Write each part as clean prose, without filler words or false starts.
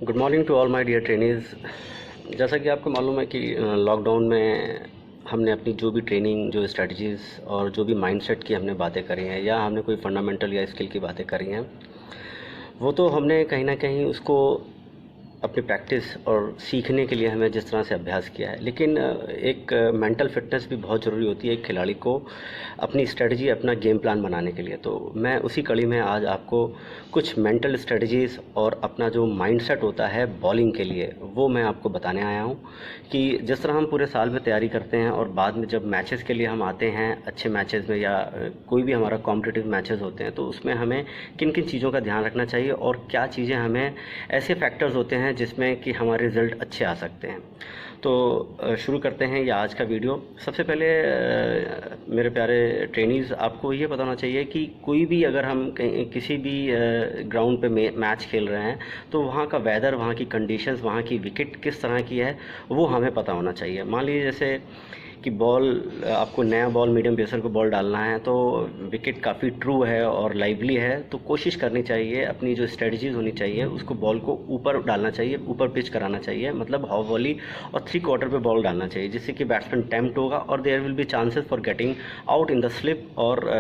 Good morning to all my dear trainees. जैसा कि आपको मालूम है कि लॉकडाउन में हमने अपनी जो भी ट्रेनिंग, जो स्ट्रेटजीज़ और जो भी माइंडसेट की हमने बातें करी हैं या हमने कोई फंडामेंटल या स्किल की बातें करी हैं, वो तो हमने कहीं ना कहीं उसको अपनी प्रैक्टिस और सीखने के लिए हमें जिस तरह से अभ्यास किया है। लेकिन एक मेंटल फिटनेस भी बहुत ज़रूरी होती है एक खिलाड़ी को अपनी स्ट्रेटजी, अपना गेम प्लान बनाने के लिए। तो मैं उसी कड़ी में आज आपको कुछ मेंटल स्ट्रेटजीज़ और अपना जो माइंडसेट होता है बॉलिंग के लिए, वो मैं आपको बताने आया हूँ कि जिस तरह हम पूरे साल में तैयारी करते हैं और बाद में जब मैचेस के लिए हम आते हैं, अच्छे मैचेस में या कोई भी हमारा कॉम्पिटिटिव मैचेस होते हैं, तो उसमें हमें किन किन चीज़ों का ध्यान रखना चाहिए और क्या चीज़ें हमें ऐसे फैक्टर्स होते हैं जिसमें कि हमारे रिज़ल्ट अच्छे आ सकते हैं। तो शुरू करते हैं ये आज का वीडियो। सबसे पहले मेरे प्यारे ट्रेनीज़, आपको ये पता होना चाहिए कि कोई भी अगर हम कहीं किसी भी ग्राउंड पे मैच खेल रहे हैं तो वहाँ का वेदर, वहाँ की कंडीशंस, वहाँ की विकेट किस तरह की है वो हमें पता होना चाहिए। मान लीजिए जैसे कि बॉल, आपको नया बॉल मीडियम पेसर को बॉल डालना है तो विकेट काफ़ी ट्रू है और लाइवली है, तो कोशिश करनी चाहिए, अपनी जो स्ट्रेटजीज़ होनी चाहिए उसको बॉल को ऊपर डालना चाहिए, ऊपर पिच कराना चाहिए, मतलब हाफ वॉली और 3/4 पे बॉल डालना चाहिए, जिससे कि बैट्समैन टेम्प्ट होगा और there will be chances for getting out in the slip और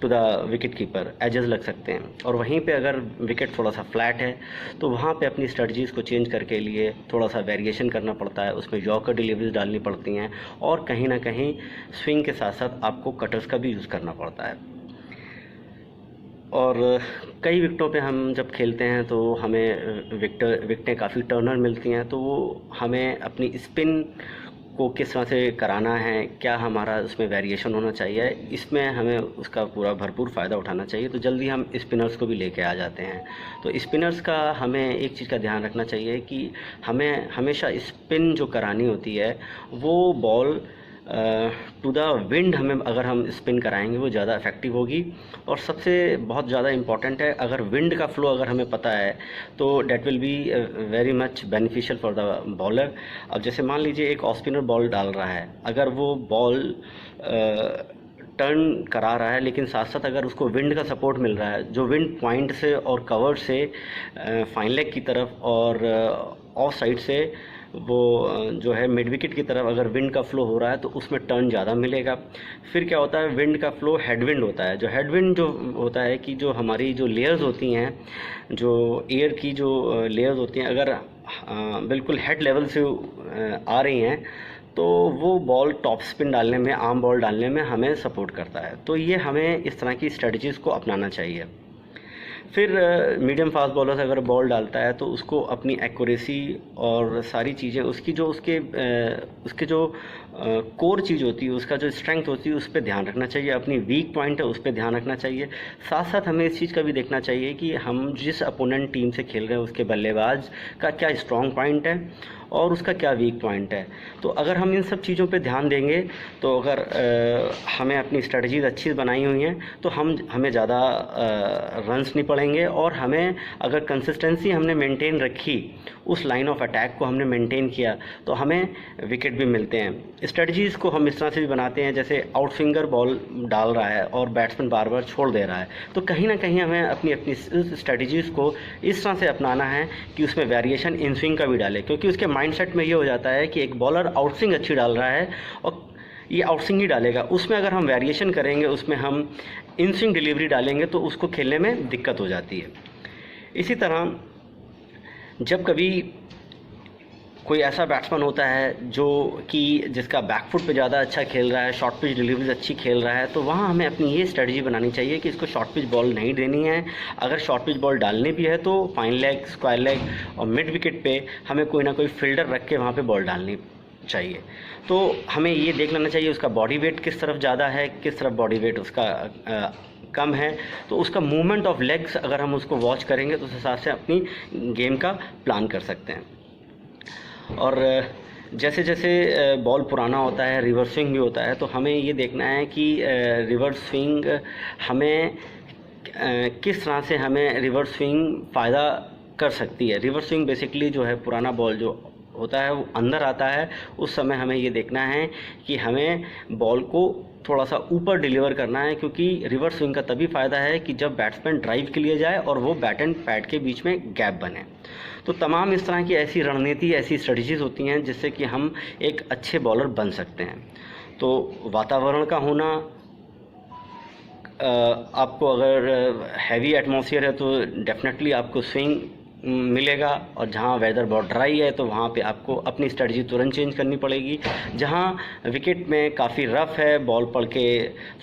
to the wicket keeper, edges लग सकते हैं। और वहीं पे अगर विकेट थोड़ा सा फ्लैट है तो वहाँ पे अपनी स्ट्रेटजीज़ को चेंज करके लिए थोड़ा सा वेरिएशन करना पड़ता है, उसमें यॉर्कर डिलीवरीज डालनी पड़ती हैं और कहीं ना कहीं स्विंग के साथ साथ आपको कटर्स का भी यूज़ करना पड़ता है। और कई विकटों पे हम जब खेलते हैं तो हमें विकटें काफ़ी टर्नर मिलती हैं, तो वो हमें अपनी स्पिन को किस तरह से कराना है, क्या हमारा उसमें वेरिएशन होना चाहिए, इसमें हमें उसका पूरा भरपूर फ़ायदा उठाना चाहिए। तो जल्दी हम स्पिनर्स को भी लेके आ जाते हैं। तो स्पिनर्स का हमें एक चीज़ का ध्यान रखना चाहिए कि हमें हमेशा स्पिन जो करानी होती है वो बॉल टू द विंड, हमें अगर हम स्पिन कराएंगे वो ज़्यादा इफेक्टिव होगी। और सबसे बहुत ज़्यादा इम्पॉर्टेंट है, अगर विंड का फ्लो अगर हमें पता है तो that will be very much beneficial for the bowler. अब जैसे मान लीजिए एक ऑफ स्पिनर बॉल डाल रहा है, अगर वो बॉल टर्न करा रहा है लेकिन साथ साथ अगर उसको विंड का सपोर्ट मिल रहा है, जो विंड पॉइंट से और कवर से फाइन लेग की तरफ और ऑफ साइड से वो जो है मिड विकेट की तरफ अगर विंड का फ्लो हो रहा है तो उसमें टर्न ज़्यादा मिलेगा। फिर क्या होता है, विंड का फ्लो हेडविंड होता है। जो हेडविंड जो होता है कि जो हमारी जो लेयर्स होती हैं, जो एयर की जो लेयर्स होती हैं, अगर बिल्कुल हेड लेवल से आ रही हैं तो वो बॉल टॉप स्पिन डालने में, आर्म बॉल डालने में हमें सपोर्ट करता है। तो ये हमें इस तरह की स्ट्रेटजीज़ को अपनाना चाहिए। फिर मीडियम फास्ट बॉलर से अगर बॉल डालता है तो उसको अपनी एक्यूरेसी और सारी चीज़ें, उसकी जो उसके जो कोर चीज़ होती है, उसका जो स्ट्रेंथ होती है, उस पर ध्यान रखना चाहिए। अपनी वीक पॉइंट है उस पर ध्यान रखना चाहिए। साथ साथ हमें इस चीज़ का भी देखना चाहिए कि हम जिस अपोनेंट टीम से खेल रहे हैं उसके बल्लेबाज का क्या स्ट्रॉन्ग पॉइंट है और उसका क्या वीक पॉइंट है। तो अगर हम इन सब चीज़ों पे ध्यान देंगे तो अगर हमें अपनी स्ट्रेटजीज अच्छी बनाई हुई हैं तो हमें ज़्यादा रन्स नहीं पड़ेंगे। और हमें अगर कंसिस्टेंसी हमने मेंटेन रखी, उस लाइन ऑफ अटैक को हमने मेंटेन किया, तो हमें विकेट भी मिलते हैं। स्ट्रेटजीज़ को हम इस तरह से भी बनाते हैं, जैसे आउट स्विंगर बॉल डाल रहा है और बैट्समैन बार बार छोड़ दे रहा है, तो कहीं ना कहीं हमें अपनी अपनी स्ट्रेटजीज़ को इस तरह से अपनाना है कि उसमें वेरिएशन इन स्विंग का भी डाले, क्योंकि उसके माइंडसेट में ये हो जाता है कि एक बॉलर आउट स्विंग अच्छी डाल रहा है और ये आउट स्विंग ही डालेगा। उसमें अगर हम वेरिएशन करेंगे, उसमें हम इन स्विंग डिलीवरी डालेंगे तो उसको खेलने में दिक्कत हो जाती है। इसी तरह जब कभी कोई ऐसा बैट्समैन होता है जो कि जिसका बैकफुट पे ज़्यादा अच्छा खेल रहा है, शॉर्ट पिच डिलीवरीज अच्छी खेल रहा है, तो वहाँ हमें अपनी ये स्ट्रेटजी बनानी चाहिए कि इसको शॉर्ट पिच बॉल नहीं देनी है। अगर शॉर्ट पिच बॉल डालनी भी है तो फाइन लेग, स्क्वायर लेग और मिड विकेट पे हमें कोई ना कोई फील्डर रख के वहाँ पे बॉल डालनी चाहिए। तो हमें ये देख लेना चाहिए उसका बॉडी वेट किस तरफ ज़्यादा है, किस तरफ बॉडी वेट उसका कम है, तो उसका मूवमेंट ऑफ लेग्स अगर हम उसको वॉच करेंगे तो उस हिसाब से अपनी गेम का प्लान कर सकते हैं। और जैसे जैसे बॉल पुराना होता है, रिवर्स स्विंग भी होता है, तो हमें ये देखना है कि रिवर्स स्विंग हमें किस तरह से हमें रिवर्स स्विंग फ़ायदा कर सकती है। रिवर्स स्विंग बेसिकली जो है पुराना बॉल जो होता है वो अंदर आता है, उस समय हमें ये देखना है कि हमें बॉल को थोड़ा सा ऊपर डिलीवर करना है, क्योंकि रिवर्स स्विंग का तभी फ़ायदा है कि जब बैट्समैन ड्राइव के लिए जाए और वो बैट एंड पैड के बीच में गैप बने। तो तमाम इस तरह की ऐसी रणनीति, ऐसी स्ट्रेटजीज़ होती हैं जिससे कि हम एक अच्छे बॉलर बन सकते हैं। तो वातावरण का होना, आपको अगर हैवी एटमॉस्फेयर है तो डेफिनेटली आपको स्विंग मिलेगा, और जहाँ वेदर बहुत ड्राई है तो वहाँ पे आपको अपनी स्ट्रेटजी तुरंत चेंज करनी पड़ेगी। जहाँ विकेट में काफ़ी रफ़ है, बॉल पड़ के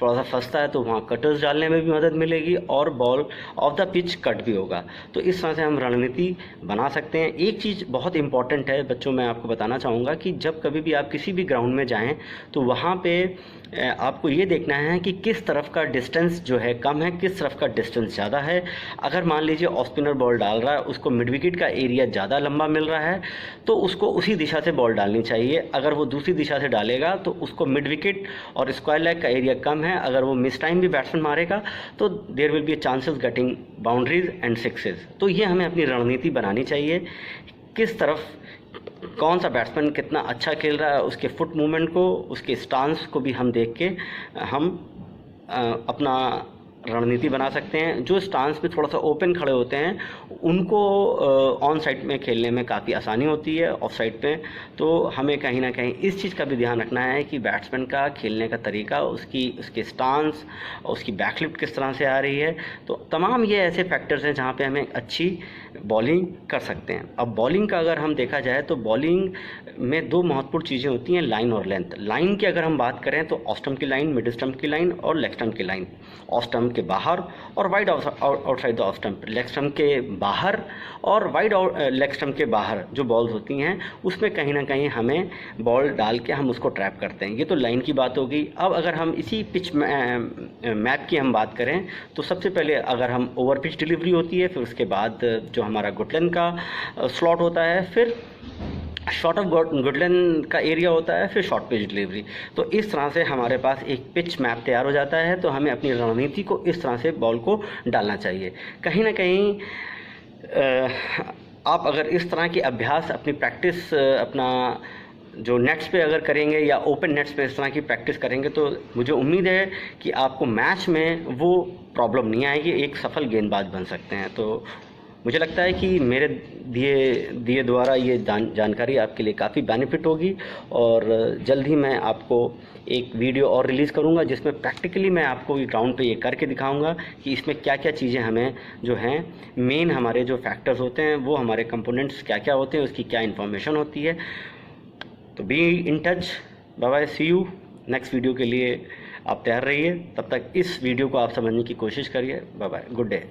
थोड़ा सा फंसता है, तो वहाँ कटर्स डालने में भी मदद मिलेगी और ball of the pitch cut भी होगा। तो इस तरह से हम रणनीति बना सकते हैं। एक चीज़ बहुत इंपॉर्टेंट है बच्चों, मैं आपको बताना चाहूँगा कि जब कभी भी आप किसी भी ग्राउंड में जाएँ तो वहाँ पर आपको ये देखना है कि किस तरफ का डिस्टेंस जो है कम है, किस तरफ का डिस्टेंस ज़्यादा है। अगर मान लीजिए ऑफ स्पिनर बॉल डाल रहा है, उसको मिड विकेट का एरिया ज़्यादा लंबा मिल रहा है, तो उसको उसी दिशा से बॉल डालनी चाहिए। अगर वो दूसरी दिशा से डालेगा तो उसको मिड विकेट और स्क्वायर लेग का एरिया कम है, अगर वो मिस टाइम भी बैट्समैन मारेगा तो there will be chances getting boundaries and sixes. तो ये हमें अपनी रणनीति बनानी चाहिए, किस तरफ कौन सा बैट्समैन कितना अच्छा खेल रहा है, उसके फुट मूवमेंट को, उसके स्टांस को भी हम देख के हम अपना रणनीति बना सकते हैं। जो स्टांस में थोड़ा सा ओपन खड़े होते हैं उनको ऑन साइड में खेलने में काफ़ी आसानी होती है, ऑफ साइड पे। तो हमें कहीं ना कहीं इस चीज़ का भी ध्यान रखना है कि बैट्समैन का खेलने का तरीका, उसके स्टांस, उसकी बैकलिफ्ट किस तरह से आ रही है। तो तमाम ये ऐसे फैक्टर्स हैं जहाँ पे हमें अच्छी बॉलिंग कर सकते हैं। अब बॉलिंग का अगर हम देखा जाए तो बॉलिंग में दो महत्वपूर्ण चीज़ें होती हैं, लाइन और लेंथ। लाइन की अगर हम बात करें तो ऑफ स्टंप की लाइन, मिड स्टंप की लाइन और लेग स्टंप की लाइन। ऑफ स्टंप के बाहर और wide outside the off stump, leg stump के बाहर और वाइड लेग स्टंप के बाहर जो बॉल्स होती हैं उसमें कहीं ना कहीं हमें बॉल डाल के हम उसको ट्रैप करते हैं। ये तो लाइन की बात होगी। अब अगर हम इसी पिच मैप की हम बात करें तो सबसे पहले अगर हम ओवर पिच डिलीवरी होती है, फिर उसके बाद जो हमारा गुडलैंड का स्लॉट होता है, फिर शॉर्ट ऑफ गुडलैंड का एरिया होता है, फिर शॉर्ट पिच डिलीवरी। तो इस तरह से हमारे पास एक पिच मैप तैयार हो जाता है। तो हमें अपनी रणनीति को इस तरह से बॉल को डालना चाहिए। कहीं ना कहीं आप अगर इस तरह की अभ्यास, अपनी प्रैक्टिस, अपना जो नेट्स पे अगर करेंगे या ओपन नेट्स पे इस तरह की प्रैक्टिस करेंगे तो मुझे उम्मीद है कि आपको मैच में वो प्रॉब्लम नहीं आएगी, एक सफल गेंदबाज बन सकते हैं। तो मुझे लगता है कि मेरे दिए द्वारा ये जानकारी आपके लिए काफ़ी बेनिफिट होगी, और जल्द ही मैं आपको एक वीडियो और रिलीज़ करूंगा जिसमें प्रैक्टिकली मैं आपको ग्राउंड पे ये करके दिखाऊंगा कि इसमें क्या क्या चीज़ें हमें जो हैं, मेन हमारे जो फैक्टर्स होते हैं वो हमारे कंपोनेंट्स क्या क्या होते हैं, उसकी क्या इन्फॉर्मेशन होती है। तो be in touch, bye bye, see you. Next video के लिए आप तैयार रहिए, तब तक इस वीडियो को आप समझने की कोशिश करिए। Bye bye, good day.